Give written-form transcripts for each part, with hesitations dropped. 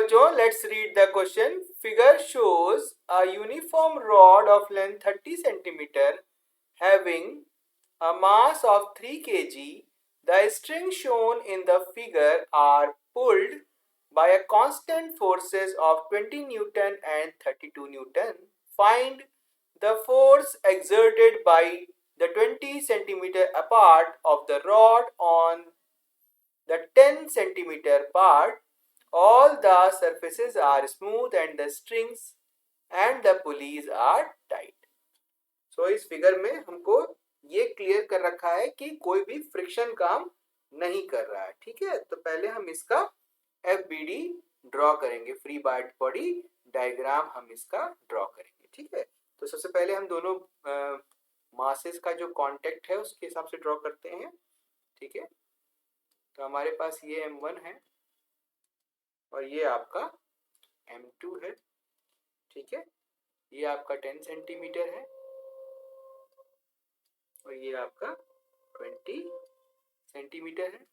बच्चों, let's read the question. Figure shows a uniform rod of length 30 centimeter having a mass of 3 kg. The strings shown in the figure are pulled by a constant forces of 20 Newton and 32 Newton. Find the force exerted by the 20 centimeter apart of the rod on the 10 centimeter part. All the surfaces are smooth and the strings and the pulleys are tight. So इस figure में हमको ये clear कर रखा है कि कोई भी फ्रिक्शन काम नहीं कर रहा है। ठीक है, तो पहले हम इसका FBD ड्रॉ करेंगे, फ्री बॉडी डायग्राम हम इसका ड्रॉ करेंगे। ठीक है, तो सबसे पहले हम दोनों मासेस का जो कांटेक्ट है उसके हिसाब से ड्रॉ करते हैं। ठीक है, तो हमारे पास ये M1 है और ये आपका M2 है। ठीक है, ये आपका 10 सेंटीमीटर है और ये आपका 20 सेंटीमीटर है।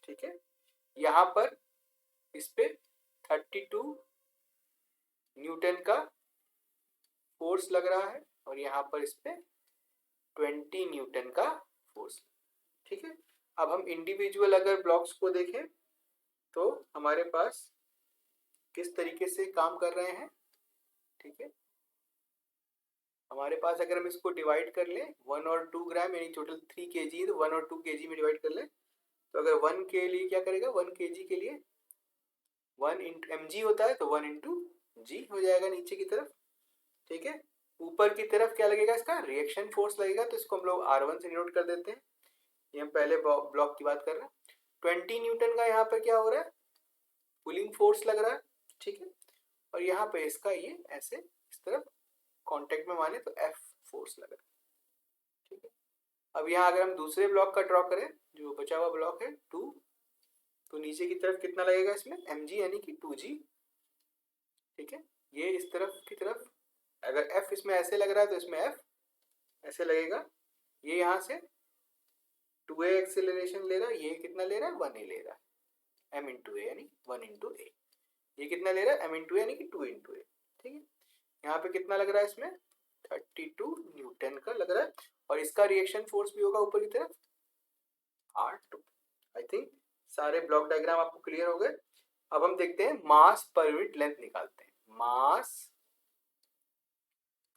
ठीक है, यहाँ पर इस पे 32 न्यूटन का फोर्स लग रहा है और यहाँ पर इस पे 20 न्यूटन का फोर्स। ठीक है, अब हम इंडिविजुअल अगर ब्लॉक्स को देखें तो हमारे पास किस तरीके से काम कर रहे हैं। ठीक है, हमारे पास अगर हम इसको डिवाइड कर लें 1 और 2 ग्राम यानी टोटल 3 kg, तो 1 और 2 kg में डिवाइड कर लें तो अगर 1 के लिए क्या करेगा, 1 kg के लिए 1 इंटू mg होता है तो 1 इंटू जी हो जाएगा नीचे की तरफ। ठीक है, ऊपर की तरफ क्या लगेगा, इसका रिएक्शन फोर्स लगेगा, तो इसको हम लोग R1 से नोट कर देते हैं। ये हम पहले ब्लॉक की बात कर रहे हैं। 20 न्यूटन का यहाँ पर क्या हो रहा है, पुलिंग फोर्स लग रहा है। ठीक है, और यहाँ पे इसका ये ऐसे इस तरफ कांटेक्ट में माने तो F फोर्स लग रहा है। ठीक है, अब यहाँ अगर हम दूसरे ब्लॉक का ड्रॉ करें, जो बचा हुआ ब्लॉक है 2, तो नीचे की तरफ कितना लगेगा इसमें, mg यानी कि 2g। ठीक है, ये इस तरफ की तरफ अगर F इसमें ऐसे लग रहा है तो इसमें F ऐसे लगेगा। ये यहाँ से 2a एक्सेलरेशन ले रहा है, ये कितना ले रहा है, 1a ले रहा है, m इंटू ए यानी 1 इंटू ए। ये कितना ले रहा है, m इंटू ए यानी कि 2 इंटू ए। ठीक है, यहाँ पे कितना लग रहा है, इसमें 32 न्यूटन का लग रहा है और इसका रिएक्शन फोर्स भी होगा ऊपर की तरफ R2। आई थिंक सारे ब्लॉक डायग्राम आपको क्लियर हो गए। अब हम देखते हैं मास पर यूनिट लेंथ निकालते हैं। मास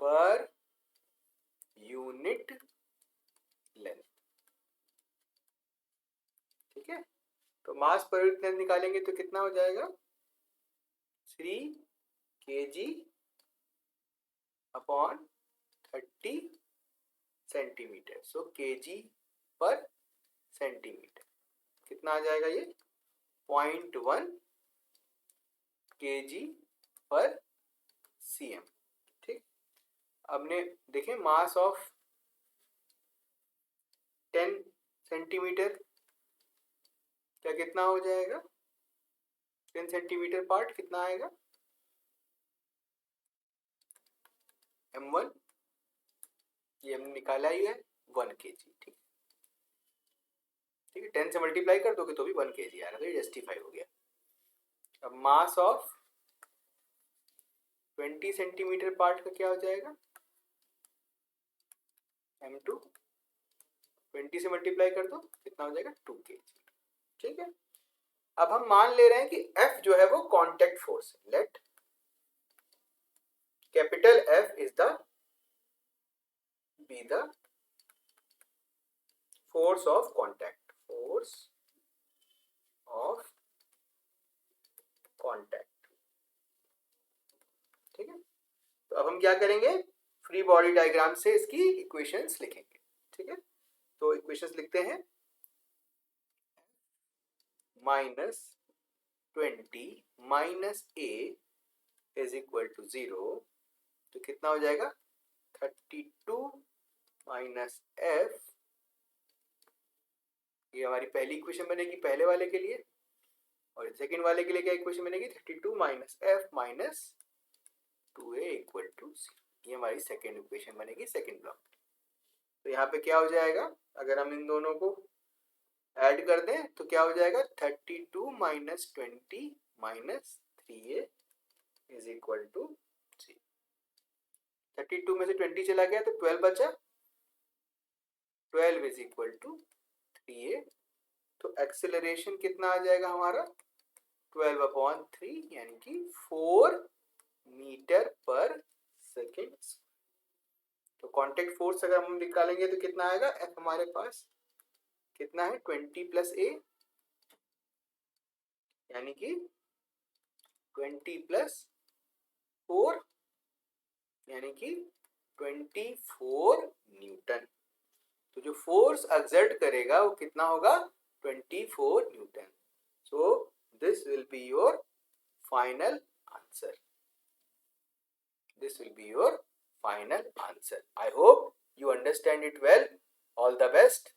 पर यूनिट लेंथ। ठीक है, तो मास पर यूनिट लेंथ निकालेंगे तो कितना हो जाएगा, 3 kg अपॉन 30 सेंटीमीटर। सो kg पर सेंटीमीटर कितना आ जाएगा, ये 0.1 kg पर cm। ठीक, हमने देखें मास ऑफ 10 सेंटीमीटर क्या कितना हो जाएगा, 10 सेंटीमीटर पार्ट कितना आएगा, m1, ये हमने निकाला ही है 1 kg। ठीक है, 10 से मल्टीप्लाई कर दोगे तो भी 1 kg आ रहा है, तो ये जस्टिफाई हो गया। अब मास ऑफ 20 सेंटीमीटर पार्ट का क्या हो जाएगा, m2, 20 से मल्टीप्लाई कर दो कितना हो जाएगा, 2 kg। ठीक है, अब हम मान ले रहे हैं कि F जो है वो कांटेक्ट फोर्स है। Let capital F is the be the force of contact, force of contact. ठीक है, तो अब हम क्या करेंगे, फ्री बॉडी डायग्राम से इसकी इक्वेशंस लिखेंगे। ठीक है, तो इक्वेशंस लिखते हैं, -20 minus a is equal to 0, तो कितना हो जाएगा, 32 माइनस f। ये हमारी पहली इक्वेशन बनेगी पहले वाले के लिए, और सेकंड वाले के लिए क्या इक्वेशन बनेगी, 32 minus f minus 2a equal to 0। ये हमारी सेकंड इक्वेशन बनेगी सेकंड ब्लॉक। तो यहाँ पे क्या हो जाएगा, अगर हम इन दोनों को ऐड कर दें तो क्या हो जाएगा, 32 minus 20 minus TA is equal to 32 में से 20 चला गया तो 12 बचा, 12 इज इक्वल टू 3a। तो एक्सेलरेशन कितना आ जाएगा हमारा 12/3 यानी कि 4 मीटर पर सेकेंड। तो कांटेक्ट फोर्स अगर हम निकालेंगे तो कितना आएगा, F हमारे पास कितना है 20 + a यानी कि 20 + 4 यानी कि 24 न्यूटन। तो जो फोर्स एक्सर्ट करेगा वो कितना होगा 24 Newton. So this will be your final answer. This will be your final answer. I hope you understand it well. All the best.